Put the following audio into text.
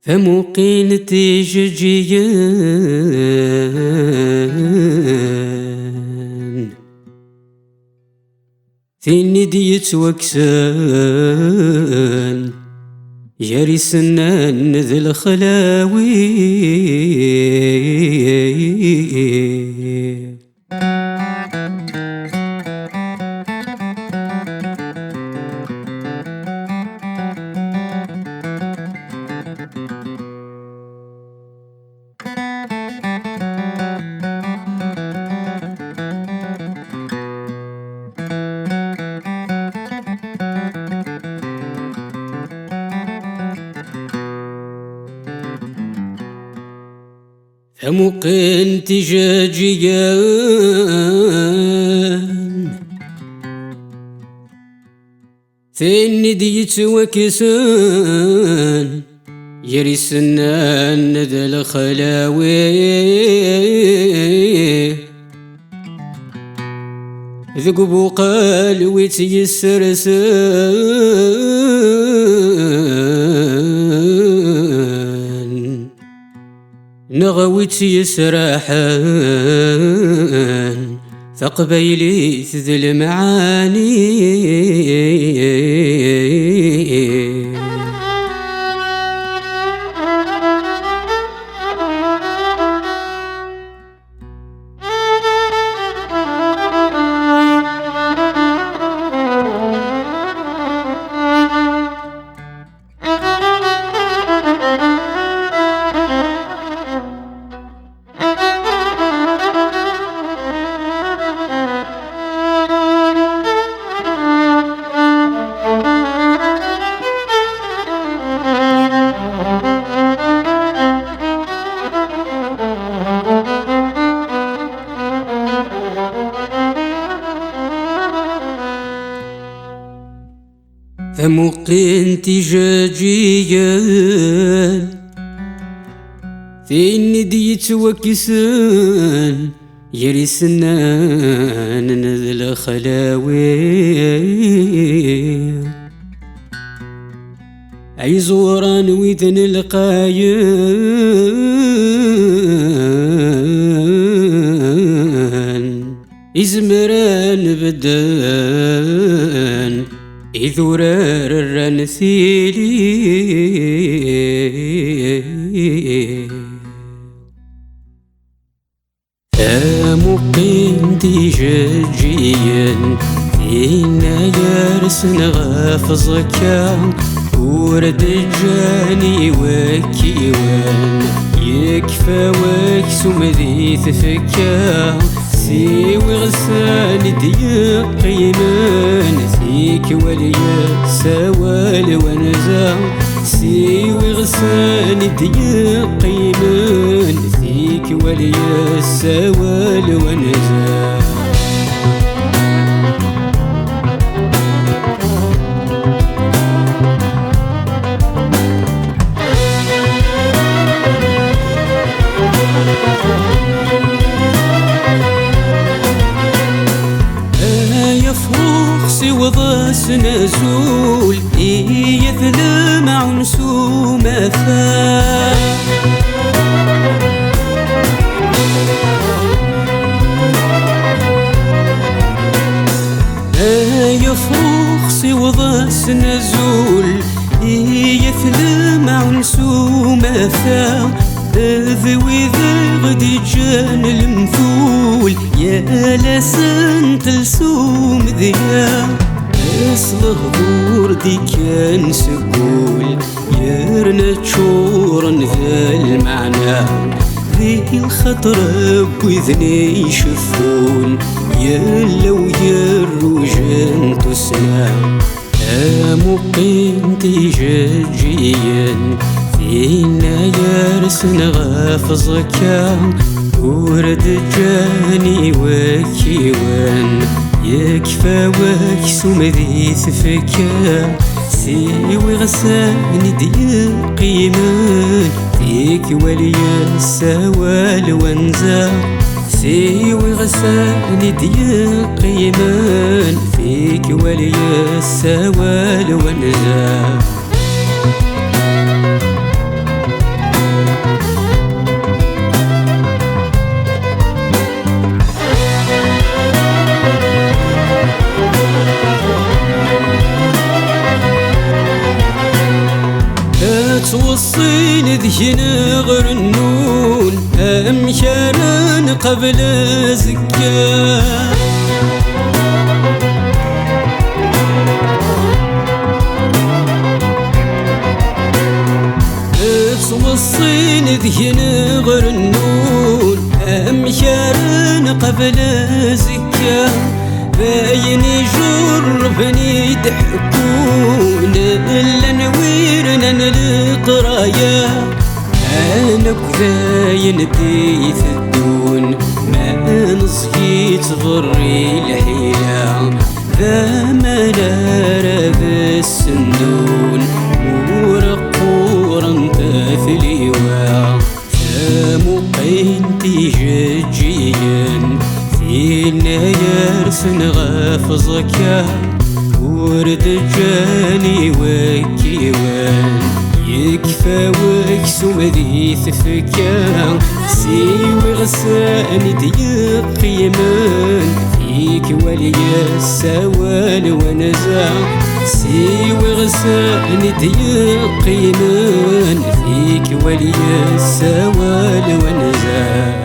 فمقين تيجيان ثيني ديت وكسان جاري سنان ذي الخلاوي فمقين تجاجيان ثيني ديت وكسان يري سنان ذا الخلاوي ذقبو قال ويتيسرسان نغويت يسراحان فقبيلي ذي المعاني فمقين تجاجيان ثيني ديت وكسان يري سنان ذي الخلاوي عيزوران ويذن القايان إزمران بدان إذورار الرنسيلي فمقيم تجاجيا فينا يرسن غافظك ورد جاني وكيوان يكفى وكسوم ذي تفكا سيوي غسان ديق قيمان سيك وليا سوال ونزا سيوي غسان ديق قيمان سيك وليا سوال ونزا وضاس نزول يثلم عنسو مثا يفرخ سي وضاس نزول يثلم عنسو مثا ذوي ذا غدي جان المثول يا لسان تلسوم ذيا اصله بوردي كان سقول يرنا تشورن ذا المعنى ذي الخطر بوذني يشفون يا لو يروجن تسمع مقيم تجاجيا فينا يرسن غافظك ورد جاني وكيوان يكفى وكسوم ذي ثفكا سيوي غسان ديق قيمان فيك وليا سوال وانزا سيوي غسان ديق قيمان فيك وليا سوال وانزا وصين ذهن غرنون أمشارن قبل زكاه والصين ذهن غرنون أمشارن قبل زكاه بايني جربني يضحكون إلا نويرنا القرايا أنا كذاين ديث الدون ما نصحيت غري الحيلة ذا منارة بالسندون ورقورا تفليوا سامو قينتي جيجين فينا يرسن غافظك ورد جاني وكيوان يكفى وكسو ذي ثفكا سيوي غساني ديقيمان فيك ولي السوال ونزا سيوي غساني ديقيمان فيك ولي السوال ونزا